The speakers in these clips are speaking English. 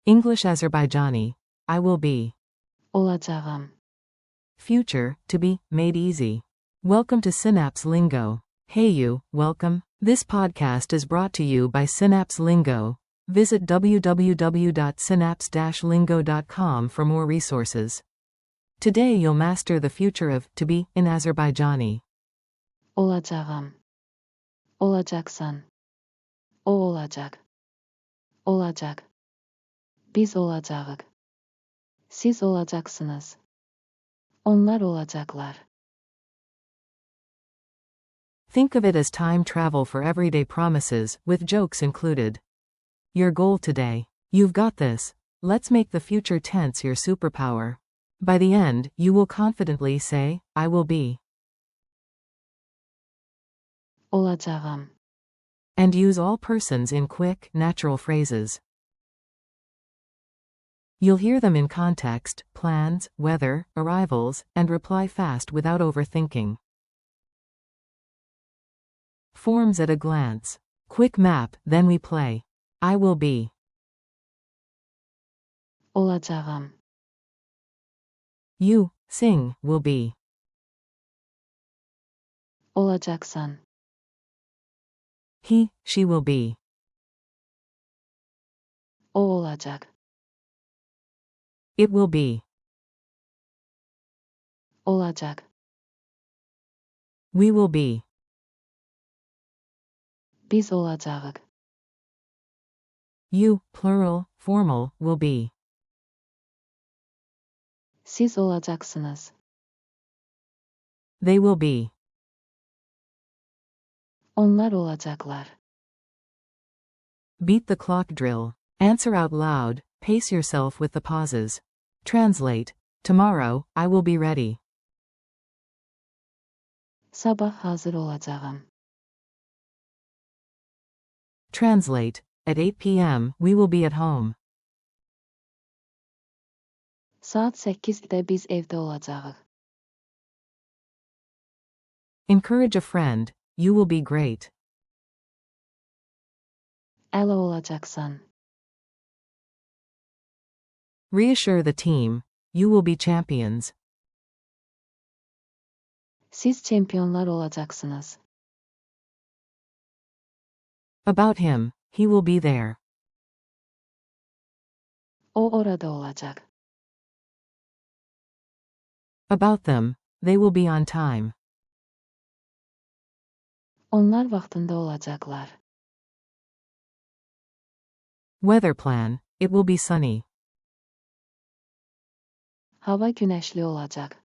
English-Azerbaijani, I will be. Olacağım. Future, to be, made easy. Welcome to Synapse Lingo. Hey you, welcome. This podcast is brought to you by Synapse Lingo. Visit www.synapse-lingo.com for more resources. Today you'll master the future of to be in Azerbaijani. Olacağım. Olacaksın. O olacak. Olacak. Biz olacağız. Siz olacaksınız. Onlar olacaklar. Think of it as time travel for everyday promises, with jokes included. Your goal today. You've got this. Let's make the future tense your superpower. By the end, you will confidently say, I will be. Olacağım. And use all persons in quick, natural phrases. You'll hear them in context, plans, weather, arrivals, and reply fast without overthinking. Forms at a glance. Quick map, then we play. I will be. Olacağım. You, sing, will be. Olacaksın. He, she will be. O olacak. It will be. Olacak. We will be. Biz olacağız. You, plural, formal, will be. Siz olacaksınız. They will be. Onlar olacaklar. Beat the clock drill. Answer out loud, pace yourself with the pauses. Translate. Tomorrow, I will be ready. Sabah hazır olacağım. Translate. At 8 p.m., we will be at home. Saat 8'de biz evde olacağız. Encourage a friend. You will be great. Əla olacaqsan. Reassure the team. You will be champions. Siz çempionlar olacaksınız. About him, he will be there. O orada olacak. About them, they will be on time. Onlar vaxtında olacaklar. Weather plan, it will be sunny. Hava güneşli olacak.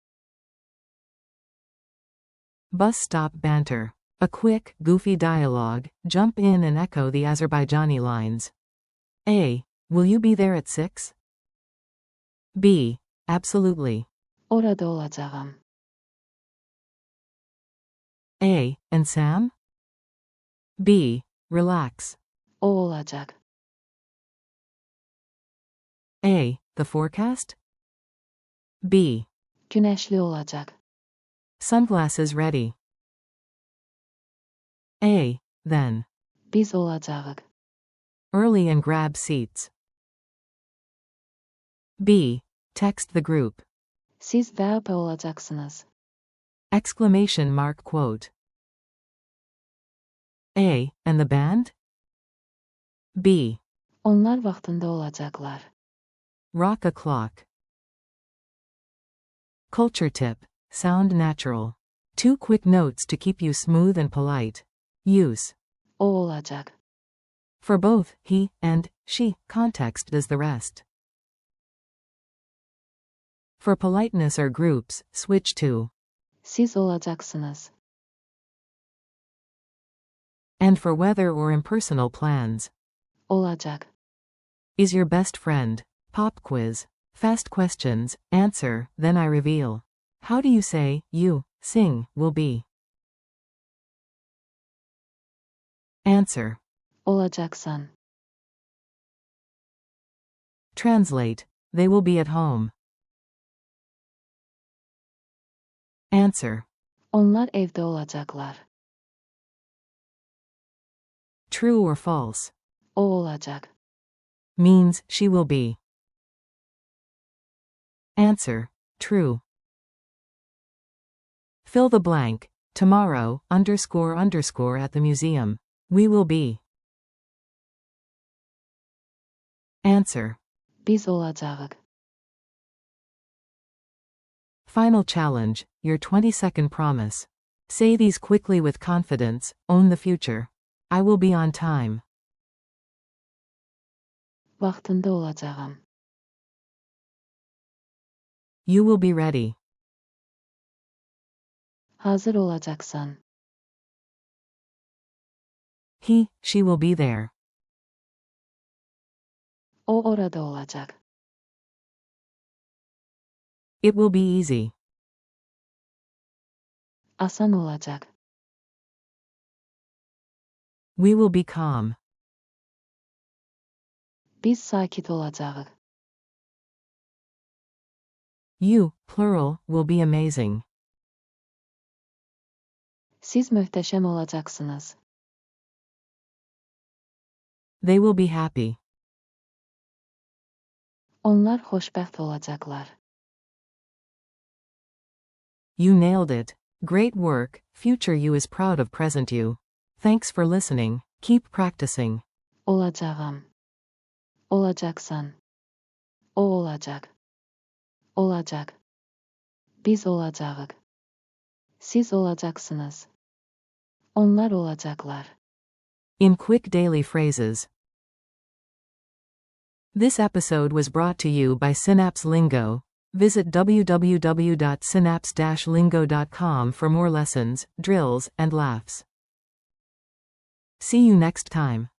Bus stop banter. A quick, goofy dialogue, jump in and echo the Azerbaijani lines. A. Will you be there at 6? B. Absolutely. Orada olacağım. A. And Sam? B. Relax. O olacak. A. The forecast? B. Güneşli olacak. Sunglasses ready. A. Then. Biz olacağız. Early and grab seats. B. Text the group. Siz və olacaksınız. Exclamation mark quote. A. And the band? B. Onlar vaxtında olacaklar. Rock a clock. Culture tip. Sound natural. 2 quick notes to keep you smooth and polite. Use. O olacak. For both, he and she, context does the rest. For politeness or groups, switch to. Siz olacaksınız. And for weather or impersonal plans. Olacak. Is your best friend. Pop quiz. Fast questions, answer, then I reveal. How do you say, you, sing, will be? Answer. Olacaksan. Translate. They will be at home. Answer. Onlar evde olacaklar. True or false? O olacak. means she will be. Answer: true. Fill the blank. Tomorrow, ___ at the museum. We will be. Answer: Biz olacağıq. Final challenge, your 20-second promise. Say these quickly with confidence. Own the future. I will be on time. Vaxtında olacağam. You will be ready. Hazır olacaksan. He, she will be there. O orada olacak. It will be easy. Asan olacak. We will be calm. Biz sakit olacağıq. You, plural, will be amazing. Siz möhtəşəm olacaqsınız. They will be happy. Onlar xoşbəxt olacaqlar. You nailed it. Great work. Future you is proud of present you. Thanks for listening. Keep practicing. Olacağam. Olacaksan. O olacak. Olacak. Biz olacağıq. Siz olacaksınız. Onlar olacaklar. In quick daily phrases. This episode was brought to you by Synapse Lingo. Visit www.synapse-lingo.com for more lessons, drills, and laughs. See you next time.